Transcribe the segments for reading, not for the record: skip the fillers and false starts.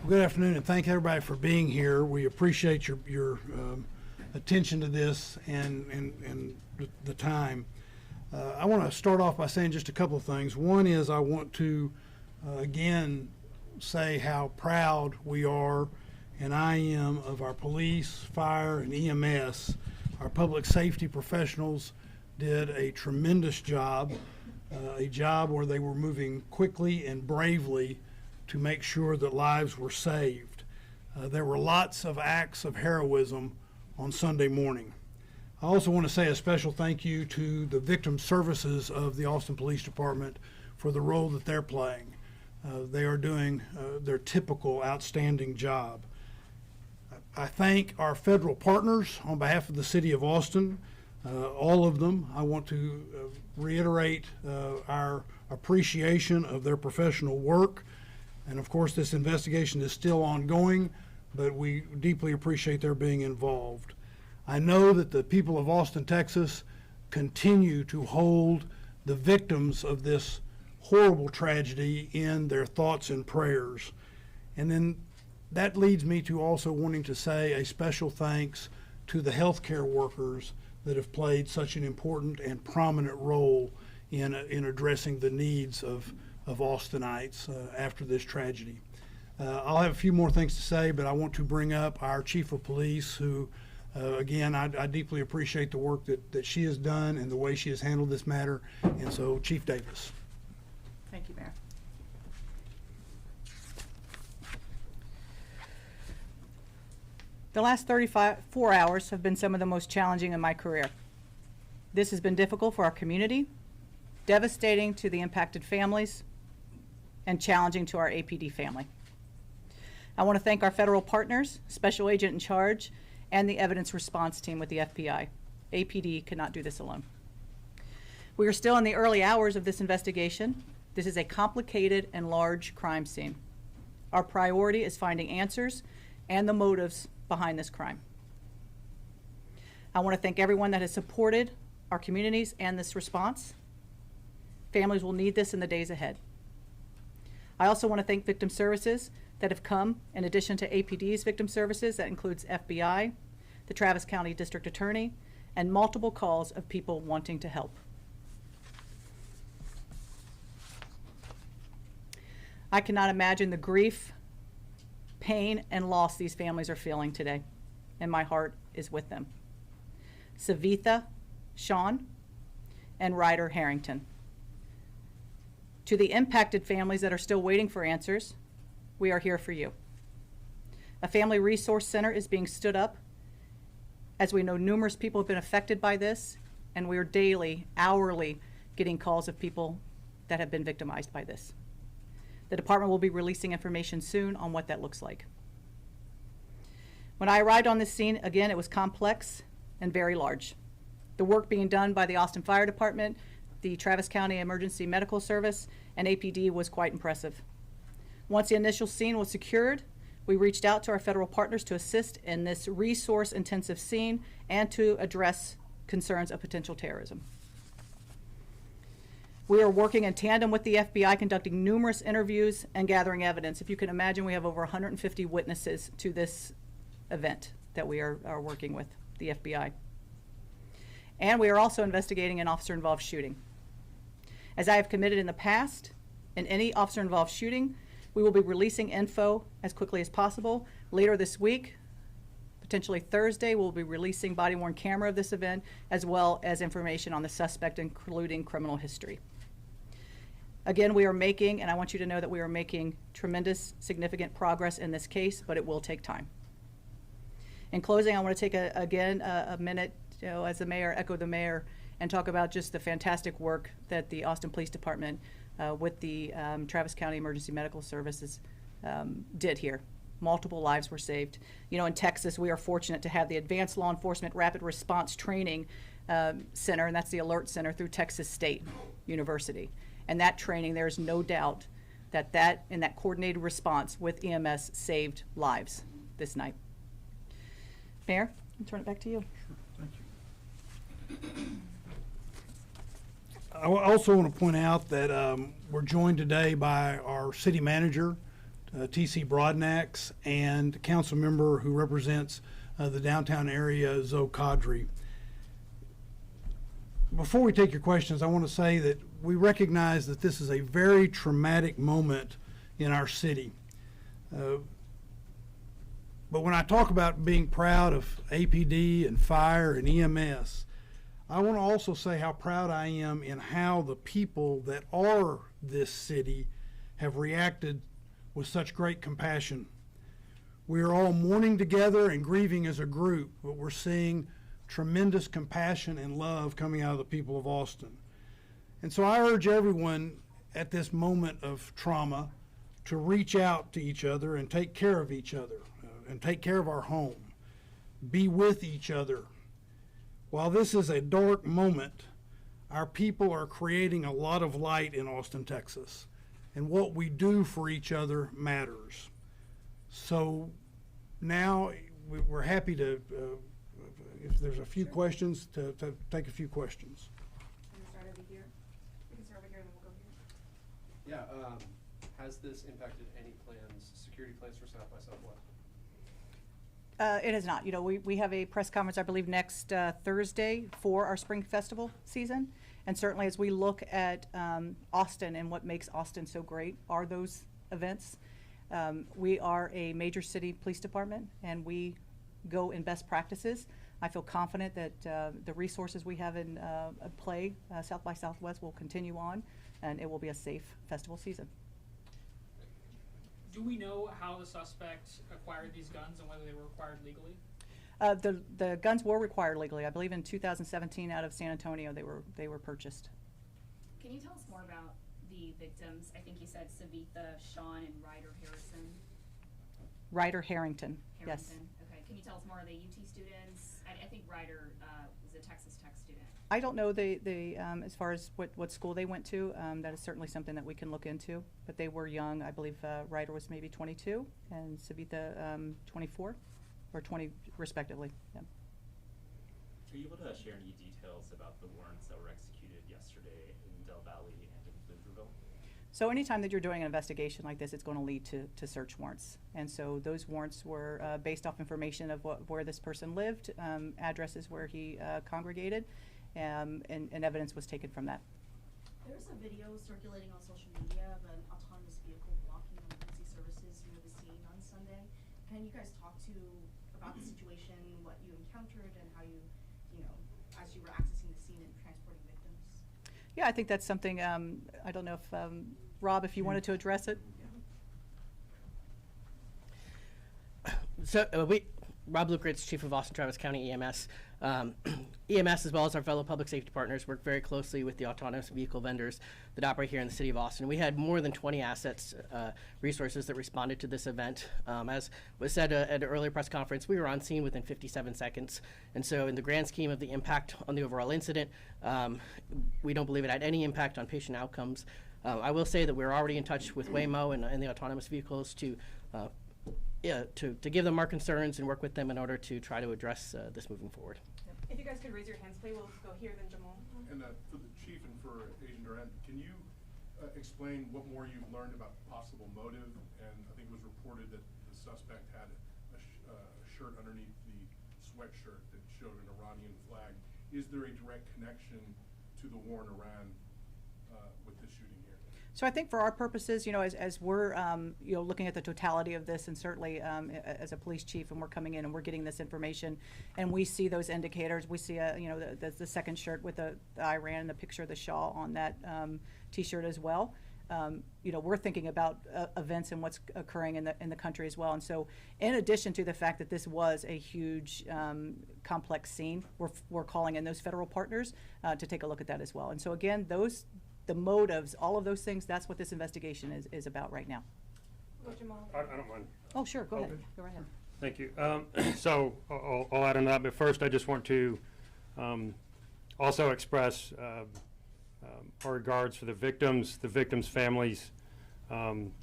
Good afternoon, and thank everybody for being here. We appreciate your attention to this and the time. I want to start off by saying just a couple of things. One is I want to again say how proud we are, and I am, of our police, fire, and EMS. Our public safety professionals did a tremendous job, a job where they were moving quickly and bravely to make sure that lives were saved. There were lots of acts of heroism on Sunday morning. I also want to say a special thank you to the victim services of the Austin Police Department for the role that they're playing. They are doing their typical outstanding job. I thank our federal partners on behalf of the City of Austin, all of them. I want to reiterate our appreciation of their professional work. And of course, this investigation is still ongoing, but we deeply appreciate their being involved. I know that the people of Austin, Texas continue to hold the victims of this horrible tragedy in their thoughts and prayers. And then that leads me to also wanting to say a special thanks to the healthcare workers that have played such an important and prominent role in addressing the needs of Austinites after this tragedy. I'll have a few more things to say, but I want to bring up our Chief of Police, who, again, I deeply appreciate the work that she has done and the way she has handled this matter. And so, Chief Davis. Thank you, Mayor. The last 34 hours have been some of the most challenging in my career. This has been difficult for our community, devastating to the impacted families, and challenging to our APD family. I want to thank our federal partners, Special Agent in Charge, and the evidence response team with the FBI. APD could not do this alone. We are still in the early hours of this investigation. This is a complicated and large crime scene. Our priority is finding answers and the motives behind this crime. I want to thank everyone that has supported our communities and this response. Families will need this in the days ahead. I also want to thank victim services that have come in addition to APD's victim services. That includes FBI, the Travis County District Attorney, and multiple calls of people wanting to help. I cannot imagine the grief, pain, and loss these families are feeling today, and my heart is with them. Savitha Shan and Ryder Harrington. To the impacted families that are still waiting for answers, we are here for you. A family resource center is being stood up, as we know numerous people have been affected by this, and we are daily, hourly getting calls of people that have been victimized by this. The department will be releasing information soon on what that looks like. When I arrived on this scene, again, it was complex and very large. The work being done by the Austin Fire Department, the Travis County Emergency Medical Service, and APD was quite impressive. Once the initial scene was secured, we reached out to our federal partners to assist in this resource-intensive scene and to address concerns of potential terrorism. We are working in tandem with the FBI, conducting numerous interviews and gathering evidence. If you can imagine, we have over 150 witnesses to this event that we are working with the FBI. And we are also investigating an officer-involved shooting. As I have committed in the past, in any officer-involved shooting, we will be releasing info as quickly as possible. Later this week, potentially Thursday, we'll be releasing body-worn camera of this event, as well as information on the suspect, including criminal history. Again, we are making, and I want you to know that we are making tremendous, significant progress in this case, but it will take time. In closing, I want to take a minute, as the mayor, echo the mayor, and talk about just the fantastic work that the Austin Police Department with the Travis County Emergency Medical Services did here. Multiple lives were saved. You know, in Texas, we are fortunate to have the Advanced Law Enforcement Rapid Response Training Center, and that's the Alert Center through Texas State University. And that training, there's no doubt that in that coordinated response with EMS saved lives this night. Mayor, I'll turn it back to you. Sure, thank you. I also want to point out that we're joined today by our city manager T.C. Broadnax, and council member who represents the downtown area, Zoe Kadri. Before we take your questions, I want to say that we recognize that this is a very traumatic moment in our city. But when I talk about being proud of APD and fire and EMS, I want to also say how proud I am in how the people that are this city have reacted with such great compassion. We are all mourning together and grieving as a group, but we're seeing tremendous compassion and love coming out of the people of Austin. And so I urge everyone at this moment of trauma to reach out to each other and take care of each other and take care of our home. Be with each other. While this is a dark moment, our people are creating a lot of light in Austin, Texas. And what we do for each other matters. So now we're happy to, if there's a few questions, to take a few questions. Can we start over here? We can start over here and then we'll go here. Yeah, has this impacted any plans, security plans for South by Southwest? It has not. You know, we have a press conference, I believe, next Thursday for our spring festival season. And certainly as we look at Austin and what makes Austin so great are those events. We are a major city police department and we go in best practices. I feel confident that the resources we have in play, South by Southwest, will continue on and it will be a safe festival season. Do we know how the suspect acquired these guns and whether they were acquired legally? The guns were required legally. I believe in 2017 out of San Antonio they were purchased. Can you tell us more about the victims? I think you said Savitha Shan and Ryder Harrison. Ryder Harrington, yes. Okay. Can you tell us more? Are they UT students? I think Ryder was a Texas Tech student. I don't know as far as what school they went to. That is certainly something that we can look into. But they were young. I believe Ryder was maybe 22 and Savitha 24 or 20 respectively. Yeah. Are you able to share any details about the warrants that were executed yesterday in Del Valle and in Pflugerville? So anytime that you're doing an investigation like this, it's going to lead to search warrants. And so those warrants were based off information of where this person lived, addresses where he congregated, and evidence was taken from that. There's a video circulating on social media of an autonomous vehicle blocking emergency services near the scene on Sunday. Can you guys talk about the situation, what you encountered, and how you as you were accessing the scene and transporting victims? Yeah, I think that's something, I don't know if, Rob, if you wanted to address it? So Rob Lukritz, Chief of Austin Travis County EMS. EMS, as well as our fellow public safety partners, work very closely with the autonomous vehicle vendors that operate here in the city of Austin. We had more than 20 assets, resources that responded to this event. As was said at an earlier press conference, we were on scene within 57 seconds. And so in the grand scheme of the impact on the overall incident, we don't believe it had any impact on patient outcomes. I will say that we're already in touch with Waymo and the autonomous vehicles to give them our concerns and work with them in order to try to address this moving forward. If you guys could raise your hands, please. We'll go here, then Jamal. And for the chief and for Agent Durant, can you explain what more you've learned about possible motive? And I think it was reported that the suspect had a shirt underneath the sweatshirt that showed an Iranian flag. Is there a direct connection to the war in Iran with this shooting here? So I think for our purposes, as we're, looking at the totality of this, and certainly as a police chief, and we're coming in and we're getting this information, and we see those indicators. We see, the second shirt with the Iran and the picture of the Shah on that T-shirt as well. We're thinking about events and what's occurring in the country as well. And so, in addition to the fact that this was a huge, complex scene, we're calling in those federal partners to take a look at that as well. And so again, the motives, all of those things, that's what this investigation is about right now. Jamal. I don't mind. Oh, sure, go ahead. Okay. Go right ahead. Thank you. So I'll add on that, but first I just want to also express our regards for the victims' families,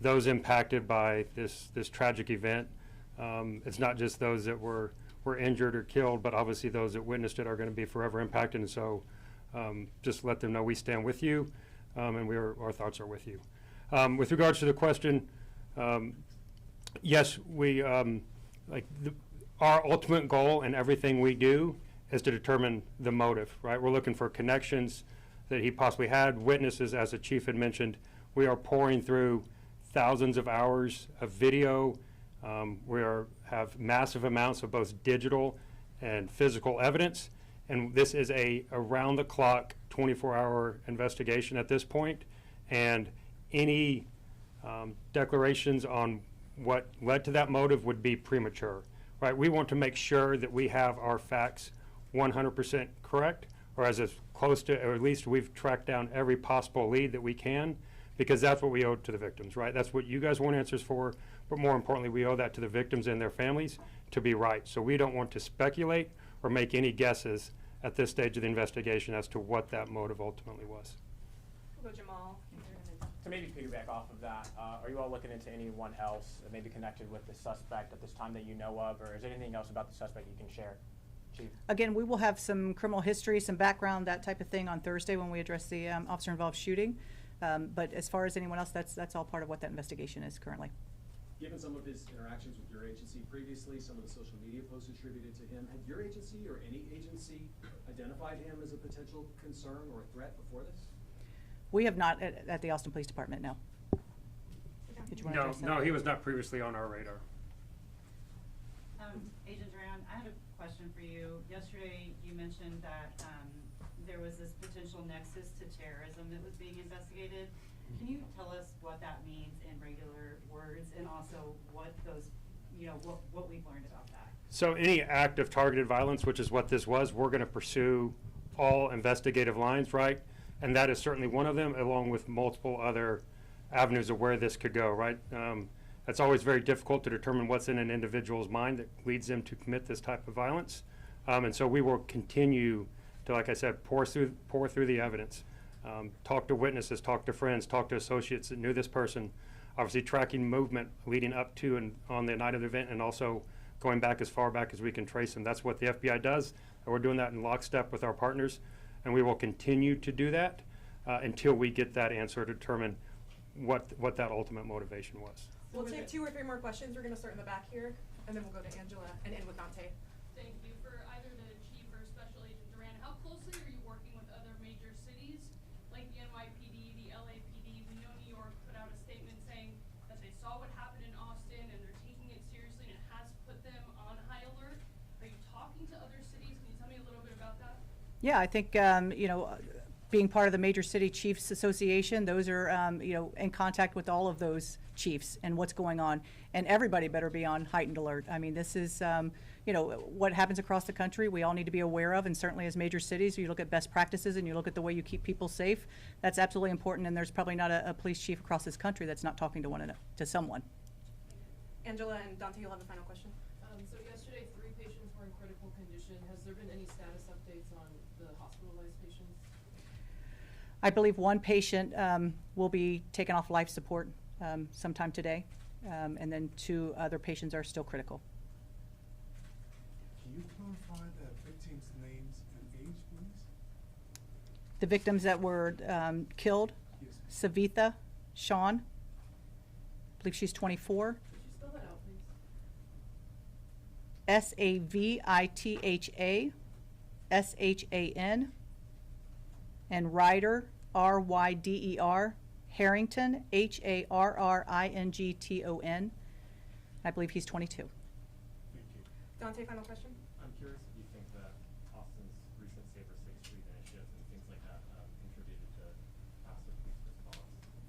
those impacted by this tragic event. It's not just those that were injured or killed, but obviously those that witnessed it are going to be forever impacted. And so just let them know we stand with you, and our thoughts are with you. With regards to the question, Yes, we, our ultimate goal in everything we do is to determine the motive, right? We're looking for connections that he possibly had, witnesses, as the chief had mentioned. We are pouring through thousands of hours of video. Have massive amounts of both digital and physical evidence. And this is a around-the-clock, 24-hour investigation at this point. And any declarations on what led to that motive would be premature, right? We want to make sure that we have our facts 100% correct, or as close to, or at least we've tracked down every possible lead that we can, because that's what we owe to the victims, right? That's what you guys want answers for, but more importantly, we owe that to the victims and their families to be right. So we don't want to speculate or make any guesses at this stage of the investigation as to what that motive ultimately was. We'll go Jamal. To maybe piggyback off of that, are you all looking into anyone else that may be connected with the suspect at this time that you know of, or is there anything else about the suspect you can share? Chief? Again, we will have some criminal history, some background, that type of thing on Thursday when we address the officer-involved shooting. But as far as anyone else, that's all part of what that investigation is currently. Given some of his interactions with your agency previously, some of the social media posts attributed to him, had your agency or any agency identified him as a potential concern or threat before this? We have not at the Austin Police Department, no. Did you want to address that? No, he was not previously on our radar. Agent Duran, I had a question for you. Yesterday, you mentioned that there was this potential nexus to terrorism that was being investigated. Can you tell us what that means in regular words, and also what those, what we've learned about that? So any act of targeted violence, which is what this was, we're going to pursue all investigative lines, right? And that is certainly one of them, along with multiple other avenues of where this could go, right? It's always very difficult to determine what's in an individual's mind that leads them to commit this type of violence. And so we will continue to, like I said, pour through the evidence, talk to witnesses, talk to friends, talk to associates that knew this person, obviously tracking movement leading up to and on the night of the event, and also going back as far back as we can trace them. That's what the FBI does, and we're doing that in lockstep with our partners, and we will continue to do that until we get that answer to determine what that ultimate motivation was. We'll take 2 or 3 more questions. We're going to start in the back here, and then we'll go to Angela and end with Dante. Thank you. For either the chief or Special Agent Duran, how closely are you working with other major cities like the NYPD, the LAPD? We know New York put out a statement saying that they saw what happened in Austin and they're taking it seriously, and it has put them on high alert. Are you talking to other cities? Can you tell me a little bit about that? Yeah, I think, being part of the Major City Chiefs Association, those are, in contact with all of those chiefs and what's going on. And everybody better be on heightened alert. I mean, this is, what happens across the country, we all need to be aware of. And certainly as major cities, you look at best practices and you look at the way you keep people safe. That's absolutely important. And there's probably not a police chief across this country that's not talking to someone. Angela and Dante, you'll have the final question. So yesterday, 3 patients were in critical condition. Has there been any status updates on the hospitalized patients? I believe one patient will be taken off life support sometime today, and then 2 other patients are still critical. Can you clarify the victims' names and age, please? The victims that were killed, Yes. Savitha Shan, I believe she's 24. Could you spell that out, please? Savitha Shan, and Ryder, Ryder, Harrington, Harrington. I believe he's 22. Thank you. Dante, final question. I'm curious if you think that Austin's recent Safer 6th Street initiatives and things like that contributed to faster police response.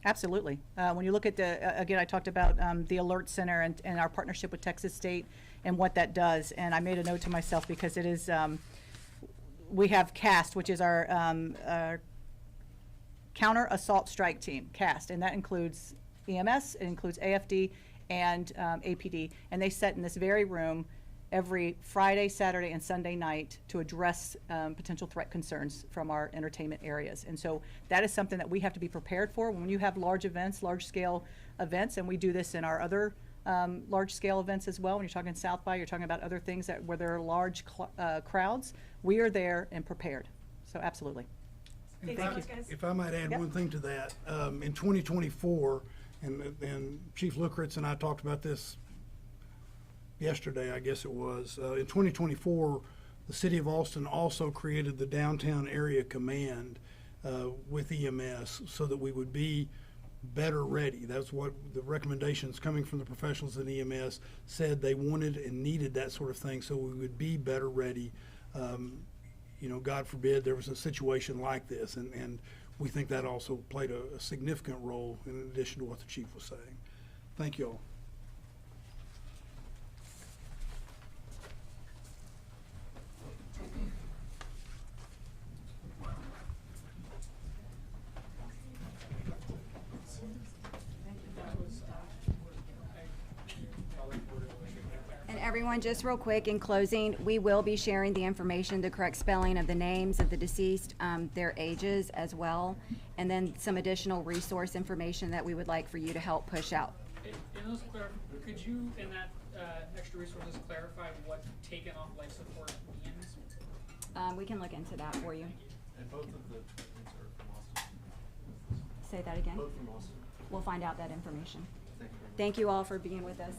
Absolutely. When you look at again, I talked about the Alert Center and our partnership with Texas State and what that does. And I made a note to myself because it is, we have CAST, which is our Counter Assault Strike Team, CAST, and that includes EMS, it includes AFD and APD. And they sit in this very room every Friday, Saturday, and Sunday night to address potential threat concerns from our entertainment areas. And so that is something that we have to be prepared for when you have large events, large-scale events, and we do this in our other large-scale events as well. When you're talking South by, you're talking about other things where there are large crowds. We are there and prepared. So absolutely. If I might add Yep. one thing to that, in 2024, and Chief Lukritz and I talked about this yesterday, I guess it was. In 2024, the City of Austin also created the Downtown Area Command with EMS so that we would be better ready. That's what the recommendations coming from the professionals in EMS said they wanted and needed, that sort of thing, so we would be better ready. You know, God forbid there was a situation like this, and we think that also played a significant role in addition to what the chief was saying. Thank you all. And everyone, just real quick, in closing, we will be sharing the information, the correct spelling of the names of the deceased, their ages as well, and then some additional resource information that we would like for you to help push out. In those could you, in that extra resources, clarify what taken off life support means? We can look into that for you. And both of the treatments are from Austin. Say that again? Both from Austin. We'll find out that information. Thank you. Thank you all for being with us.